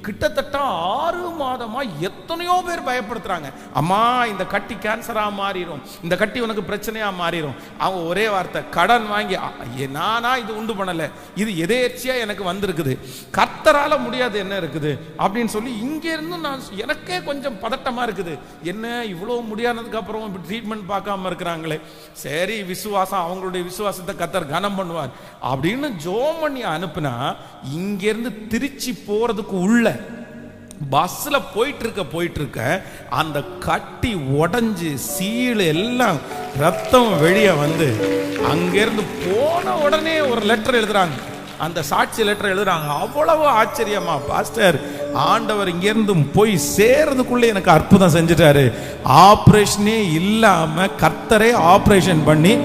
கிட்டத்தட்ட 6 மாதமா எத்தனையோ பேர் பயப்படுத்துறாங்க. அம்மா இந்த கட்டி கேன்சரா மாறிடும், இந்த கட்டி உனக்கு பிரச்சனையா மாறிடும். அவங்க ஒரே வார்த்தை, கடன் வாங்கி, நானா இது உண்டு பண்ணல, இது எதேர்ச்சியா எனக்கு வந்திருக்குது, கர்த்தரால முடியாது என்ன இருக்குது அப்படின்னு சொல்லி இங்க இருந்து நான் எனக்கே கொஞ்சம் பதட்டமா இருக்குது. என்ன இவ்வளவு முடியாததுக்கு அப்புறம் இப்படி ட்ரீட்மெண்ட் பார்க்காம இருக்கிறாங்களே, சரி விசுவாசம், அவங்களுடைய விசுவாசத்தை கர்த்தர் கனம் பண்ணுவார் அப்படின்னு ஜோம் பண்ணி அனுப்புனா, இங்க இருந்து திருச்சி போறதுக்கு உள்ள பஸ்ல போயிட்டு இருக்க அந்த கட்டி உடைஞ்சு சீல் எல்லாம் ரத்தம் வெளியே வந்து, அங்கிருந்து போன உடனே ஒரு லெட்டர் எழுதுறாங்க, அந்த சாட்சி லெட்டர் எழுதுறாங்க. அவ்வளவு ஆச்சரியமா, பாஸ்டர் ஆண்டவர் இங்கிருந்து போய் சேர்றதுக்குள்ள எனக்கு அற்புதம் செஞ்சுட்டாரு. ஆபரேஷனே இல்லாம கர்த்தரே ஆபரேஷன் பண்ணி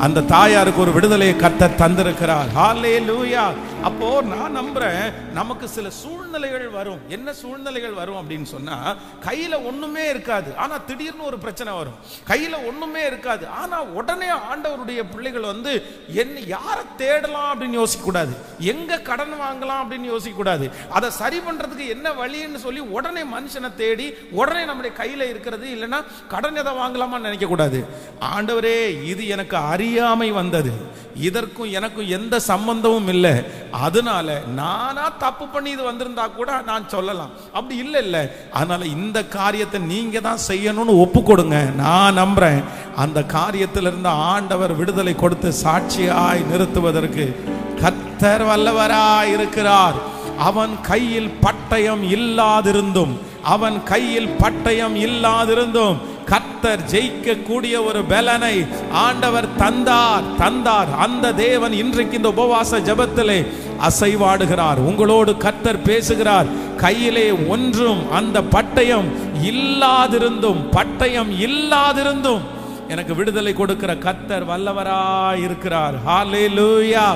அந்த தாயாருக்கு ஒரு விடுதலையை கர்த்தர் தந்திருக்கிறார். ஹல்லேலூயா. அப்போ நான் நம்புறேன், நமக்கு சில சூழ்நிலைகள் வரும். என்ன சூழ்நிலைகள் வரும் அப்படின்னு சொன்னா, கையில ஒண்ணுமே இருக்காது, ஆனா திடீர்னு ஒரு பிரச்சனை வரும். கையில ஒண்ணுமே இருக்காது, ஆனா உடனே ஆண்டவருடைய பிள்ளைகள் வந்து என்ன யாரை தேடலாம் அப்படின்னு யோசிக்க கூடாது, எங்க கடன் வாங்கலாம் அப்படின்னு யோசிக்க கூடாது, அதை சரி பண்றதுக்கு என்ன வழின்னு சொல்லி உடனே மனுஷனை தேடி உடனே நம்முடைய கையில இருக்கிறது இல்லைன்னா கடன் எதை வாங்கலாமான்னு நினைக்க கூடாது. ஆண்டவரே இது எனக்கு அறியாமை வந்தது, இதற்கும் எனக்கும் எந்த சம்பந்தமும் இல்லை, அதனால நானா தப்பு பண்ணி இது வந்திருந்தா கூட நான் சொல்லலாம், அப்படி இல்லை. அதனால இந்த காரியத்தை நீங்க தான் செய்யணும்னு ஒப்பு கொடுங்க. நான் நம்புறேன் அந்த காரியத்திலிருந்து ஆண்டவர் விடுதலை கொடுத்து சாட்சியாய் நிறுத்துவதற்கு கர்த்தர் வல்லவராய் இருக்கிறார். அவன் கையில் பட்டயம் இல்லாதிருந்தும் கர்த்தர் ஜெயிக்க கூடிய ஒரு பலனை ஆண்டவர் தந்தார். அந்த தேவன் இன்றைக்கு இந்த உபவாச ஜெபத்திலே அசைவாடுகிறார். உங்களோடு கர்த்தர் பேசுகிறார். கையிலே ஒன்றும் அந்த பட்டயம் இல்லாதிருந்தும் எனக்கு விடுதலை கொடுக்கிற கர்த்தர் வல்லவராய் இருக்கிறார். ஹல்லேலூயா.